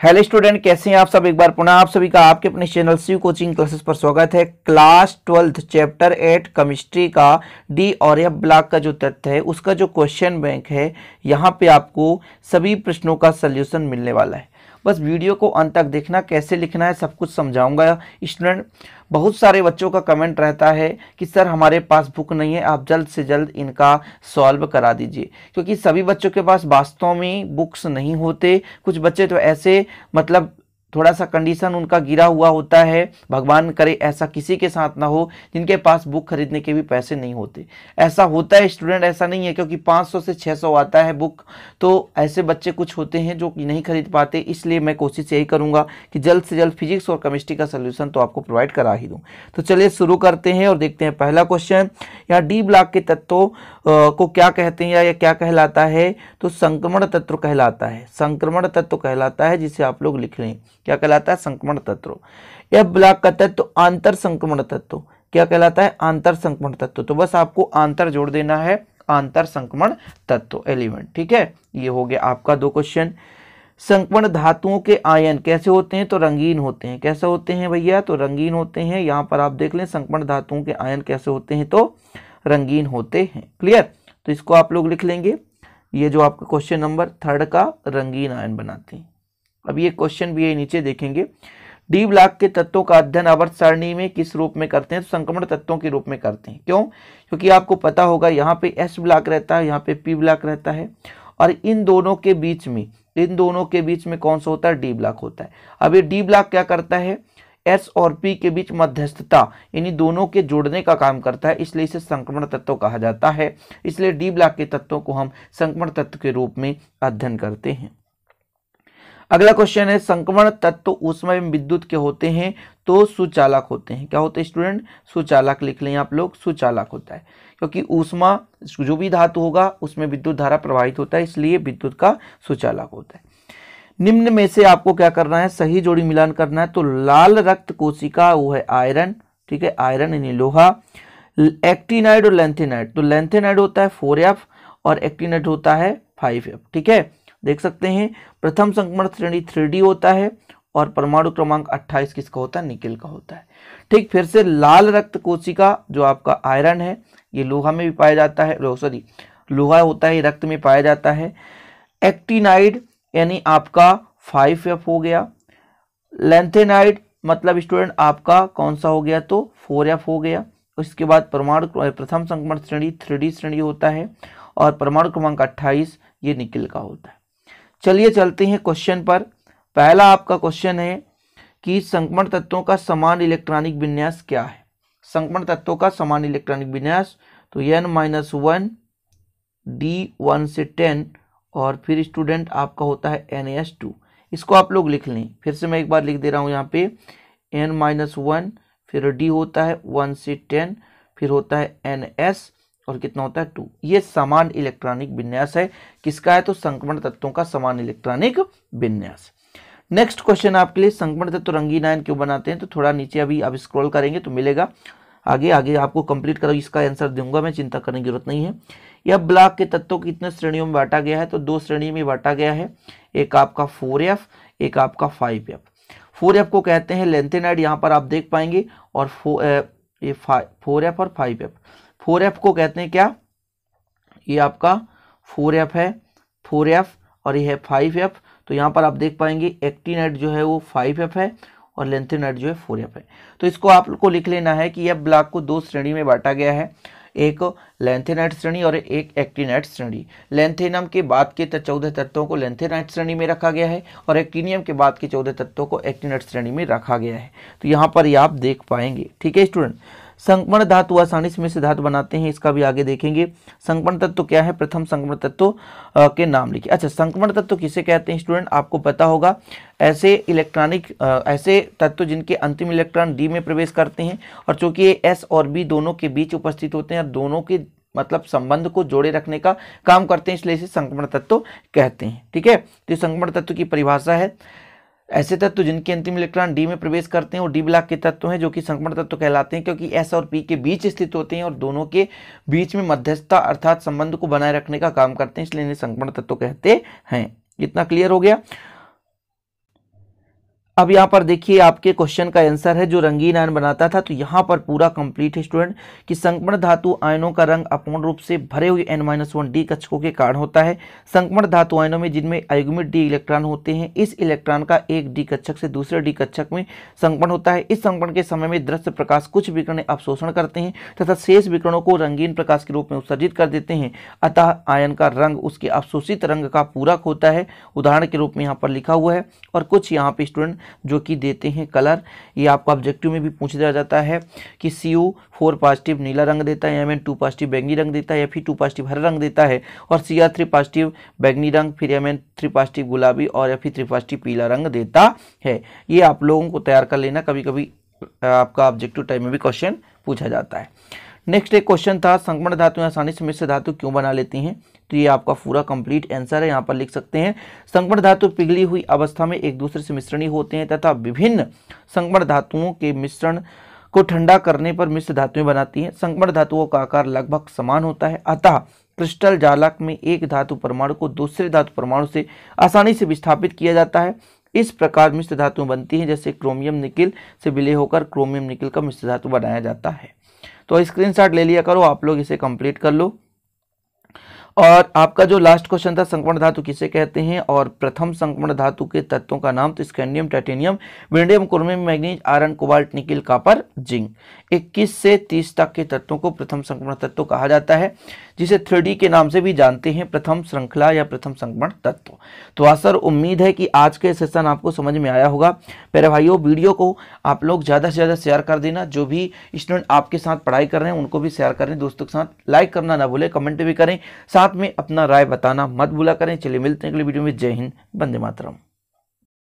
Hello student, कैसे हैं आप सब। एक बार पुनः आप सभी का आपके अपने चैनल शिव कोचिंग क्लासेस पर स्वागत है। क्लास 12 चैप्टर 8 केमिस्ट्री का डी और एफ ब्लॉक का जो तथ्य है उसका जो क्वेश्चन बैंक है, यहाँ पे आपको सभी प्रश्नों का सल्यूशन मिलने वाला है। बस वीडियो को अंत तक देखना, कैसे लिखना है सब कुछ समझाऊंगा। स्टूडेंट, बहुत सारे बच्चों का कमेंट रहता है कि सर हमारे पास बुक नहीं है, आप जल्द से जल्द इनका सॉल्व करा दीजिए, क्योंकि सभी बच्चों के पास वास्तव में बुक्स नहीं होते। कुछ बच्चे तो ऐसे मतलब थोड़ा सा कंडीशन उनका गिरा हुआ होता है, भगवान करे ऐसा किसी के साथ ना हो, जिनके पास बुक खरीदने के भी पैसे नहीं होते। ऐसा होता है स्टूडेंट, ऐसा नहीं है, क्योंकि 500 से 600 आता है बुक, तो ऐसे बच्चे कुछ होते हैं जो कि नहीं खरीद पाते। इसलिए मैं कोशिश यही करूंगा कि जल्द से जल्द फिजिक्स और केमिस्ट्री का सोल्यूशन तो आपको प्रोवाइड करा ही दूं। तो चलिए शुरू करते हैं और देखते हैं पहला क्वेश्चन। यहाँ डी ब्लॉक के तत्वों को क्या कहते हैं या क्या कहलाता है, तो संक्रमण तत्व कहलाता है। संक्रमण तत्व कहलाता है, जिसे आप लोग लिख लें। क्या कहलाता है? संक्रमण तत्व। एफ ब्लॉक का तत्व आंतर संक्रमण तत्व। क्या कहलाता है? आंतर संक्रमण तत्व। तो बस आपको आंतर जोड़ देना है, आंतर संक्रमण तत्व एलिमेंट। ठीक है, ये हो गया आपका 2 क्वेश्चन। संक्रमण धातुओं के आयन कैसे होते हैं? तो रंगीन होते हैं। कैसे होते हैं भैया? तो रंगीन होते हैं। यहाँ पर आप देख लें, संक्रमण धातुओं के आयन कैसे होते हैं? तो रंगीन होते हैं। क्लियर? तो इसको आप लोग लिख लेंगे। ये जो आपका क्वेश्चन नंबर 3 का रंगीन आयन बनाते हैं। अब ये क्वेश्चन भी ये नीचे देखेंगे। डी ब्लॉक के तत्वों का अध्ययन आवर्त सारणी में किस रूप में करते हैं? तो संक्रमण तत्वों के रूप में करते हैं। क्यों? क्योंकि आपको पता होगा यहाँ पे एस ब्लॉक रहता है, यहाँ पे पी ब्लॉक रहता है, और इन दोनों के बीच में कौन सा होता है? डी ब्लॉक होता है। अब ये डी ब्लॉक क्या करता है? एस और पी के बीच मध्यस्थता, यानी दोनों के जोड़ने का काम करता है, इसलिए इसे संक्रमण तत्व कहा जाता है। इसलिए डी ब्लॉक के तत्वों को हम संक्रमण तत्व के रूप में अध्ययन करते हैं। अगला क्वेश्चन है, संक्रमण तत्व ऊष्मा एवं विद्युत के होते हैं तो सुचालक होते हैं। क्या होते हैं स्टूडेंट? सुचालक लिख लें आप लोग। सुचालक होता है, क्योंकि ऊष्मा जो भी धातु होगा उसमें विद्युत धारा प्रवाहित होता है, इसलिए विद्युत का सुचालक होता है। निम्न में से आपको क्या करना है? सही जोड़ी मिलान करना है। तो लाल रक्त कोशिका वो है आयरन। ठीक है, आयरन यानी लोहा। एक्टिनाइड और लेंथेनाइड, तो लेंथेनाइड होता है 4F और एक्टिनाइड होता है 5F। ठीक है, देख सकते हैं। प्रथम संक्रमण श्रेणी 3D होता है और परमाणु क्रमांक 28 किसका होता है? निकेल का होता है। ठीक, फिर से लाल रक्त कोशिका जो आपका आयरन है, ये लोहा में भी पाया जाता है, लोहा होता है, रक्त में पाया जाता है। एक्टिनाइड यानी आपका 5F हो गया। लेंथेनाइड मतलब स्टूडेंट आपका कौन सा हो गया? तो 4F हो गया। उसके बाद प्रथम संक्रमण श्रेणी 3D श्रेणी होता है और परमाणु क्रमांक 28 ये निकेल का होता है। चलिए चलते हैं क्वेश्चन पर। पहला आपका क्वेश्चन है कि संक्रमण तत्वों का समान इलेक्ट्रॉनिक विन्यास क्या है? संक्रमण तत्वों का समान इलेक्ट्रॉनिक विन्यास, तो n-1 D1 से 10 और फिर स्टूडेंट आपका होता है NS2। इसको आप लोग लिख लें। फिर से मैं एक बार लिख दे रहा हूं यहाँ पे, n-1 फिर D होता है 1 से 10, फिर होता है NS और कितना होता है 2। ये समान इलेक्ट्रॉनिक विन्यास है। किसका है? तो संक्रमण तत्वों का समान इलेक्ट्रॉनिक विन्यास। नेक्स्ट क्वेश्चन आपके लिए, संक्रमण तत्व रंगीन आयन क्यों बनाते हैं? तो थोड़ा नीचे अभी आप स्क्रॉल करेंगे तो मिलेगा। आगे आपको कंप्लीट करो, इसका आंसर दूंगा मैं, चिंता करने की जरूरत नहीं है। यह ब्लॉक के तत्वों को कितने श्रेणियों में बांटा गया है? तो 2 श्रेणी में बांटा गया है। एक आपका 4F, एक आपका 5F। 4F को कहते हैं लेंथेनाइड, यहाँ पर आप देख पाएंगे, और 4F और 5F। 4F को कहते हैं क्या? ये आपका 4F है, 4F, और ये है 5F। तो यहाँ पर आप देख पाएंगे एक्टिनाइड जो है वो 5F है और लेंथेनाइड जो है 4F है। तो इसको आपको लिख लेना है कि यह ब्लॉक को 2 श्रेणी में बांटा गया है, एक लेंथेनाइड श्रेणी और एक एक्टिनाइड श्रेणी। लेंथेनम के बाद के 14 तत्वों को लेंथेनाइड श्रेणी में रखा गया है और एक्टिनियम के बाद के 14 तत्वों को एक्टिनाइड श्रेणी में रखा गया है। तो यहाँ पर ये आप देख पाएंगे। ठीक है स्टूडेंट, संक्रमण धातु आसानी से धातु बनाते हैं, इसका भी आगे देखेंगे। संक्रमण तत्व क्या है? प्रथम संक्रमण तत्व के नाम लिखिए। अच्छा, संक्रमण तत्व किसे कहते हैं स्टूडेंट? आपको पता होगा, ऐसे तत्व जिनके अंतिम इलेक्ट्रॉन डी में प्रवेश करते हैं, और चूंकि ये एस और बी दोनों के बीच उपस्थित होते हैं और दोनों के मतलब संबंध को जोड़े रखने का काम करते हैं, इसलिए इसे संक्रमण तत्व कहते हैं। ठीक है, तो संक्रमण तत्व की परिभाषा है, ऐसे तत्व जिनके अंतिम इलेक्ट्रॉन डी में प्रवेश करते हैं वो डी ब्लॉक के तत्व हैं, जो कि संक्रमण तत्व कहलाते हैं, क्योंकि एस और पी के बीच स्थित होते हैं और दोनों के बीच में मध्यस्थता अर्थात संबंध को बनाए रखने का काम करते हैं, इसलिए इन्हें संक्रमण तत्व कहते हैं। इतना क्लियर हो गया। अब यहाँ पर देखिए आपके क्वेश्चन का आंसर है जो रंगीन आयन बनाता था। तो यहाँ पर पूरा कंप्लीट है स्टूडेंट कि संकर्ण धातु आयनों का रंग अपूर्ण रूप से भरे हुए n-1 d कक्षकों के कारण होता है। संकर्ण धातु आयनों में जिनमें अयुग्मित d इलेक्ट्रॉन होते हैं, इस इलेक्ट्रॉन का एक d कक्षक से दूसरे d कक्षक में संकर्ण होता है। इस संकर्ण के समय में दृश्य प्रकाश कुछ विकिरण अवशोषण करते हैं तथा शेष विकिरणों को रंगीन प्रकाश के रूप में उत्सर्जित कर देते हैं। अतः आयन का रंग उसके अवशोषित रंग का पूरक होता है। उदाहरण के रूप में यहाँ पर लिखा हुआ है और कुछ यहाँ पे स्टूडेंट जो कि देते हैं कलर। ये आपको ऑब्जेक्टिव में भी पूछ दिया जाता है कि Cu4 पॉजिटिव नीला रंग देता है, Mn2 पॉजिटिव बैंगनी रंग देता है, Fe2 पॉजिटिव हरा रंग देता है और Cr3 पॉजिटिव बैंगनी रंग, फिर Mn3 पॉजिटिव गुलाबी और Fe3 पॉजिटिव पीला रंग देता है। ये आप लोगों को तैयार कर लेना, कभी कभी आपका ऑब्जेक्टिव टाइम में भी क्वेश्चन पूछा जाता है। नेक्स्ट एक क्वेश्चन था संकर्ण धातु आसानी से मिश्र धातु क्यों बना लेती हैं। तो ये आपका पूरा कंप्लीट आंसर है, यहाँ पर लिख सकते हैं संकर्ण धातु पिघली हुई अवस्था में एक दूसरे से मिश्रणी होते हैं तथा विभिन्न संकर्ण धातुओं के मिश्रण को ठंडा करने पर मिश्र धातुएं बनाती हैं। संकर्ण धातुओं का आकार लगभग समान होता है, अतः क्रिस्टल जालक में एक धातु परमाणु को दूसरे धातु परमाणु से आसानी से विस्थापित किया जाता है। इस प्रकार मिश्र धातुएं बनती हैं, जैसे क्रोमियम निकिल से विलय होकर क्रोमियम निकिल का मिश्र धातु बनाया जाता है। तो स्क्रीनशॉट ले लिया करो, आप लोग इसे कंप्लीट कर लो। और आपका जो लास्ट क्वेश्चन था संकर्ण धातु किसे कहते हैं और प्रथम संकर्ण धातु के तत्वों का नाम, तो scandium, titanium, vanadium, chromium, manganese, iron, cobalt, nickel, copper, zinc. 21 से 30 तक के तत्वों को प्रथम संकर्ण तत्व कहा जाता है, जिसे 3D के नाम से भी जानते हैं, प्रथम श्रृंखला या प्रथम संकर्ण तत्व। तो आशा उम्मीद है कि आज के सेशन आपको समझ में आया होगा। प्यारे भाइयों, वीडियो को आप लोग ज़्यादा से ज़्यादा शेयर कर देना। जो भी स्टूडेंट आपके साथ पढ़ाई कर रहे हैं उनको भी शेयर करें, दोस्तों के साथ लाइक करना ना भूलें, कमेंट भी करें, साथ में अपना राय बताना मत भूला करें। चलिए मिलते हैं अगले वीडियो में। जय हिंद, वंदे मातरम।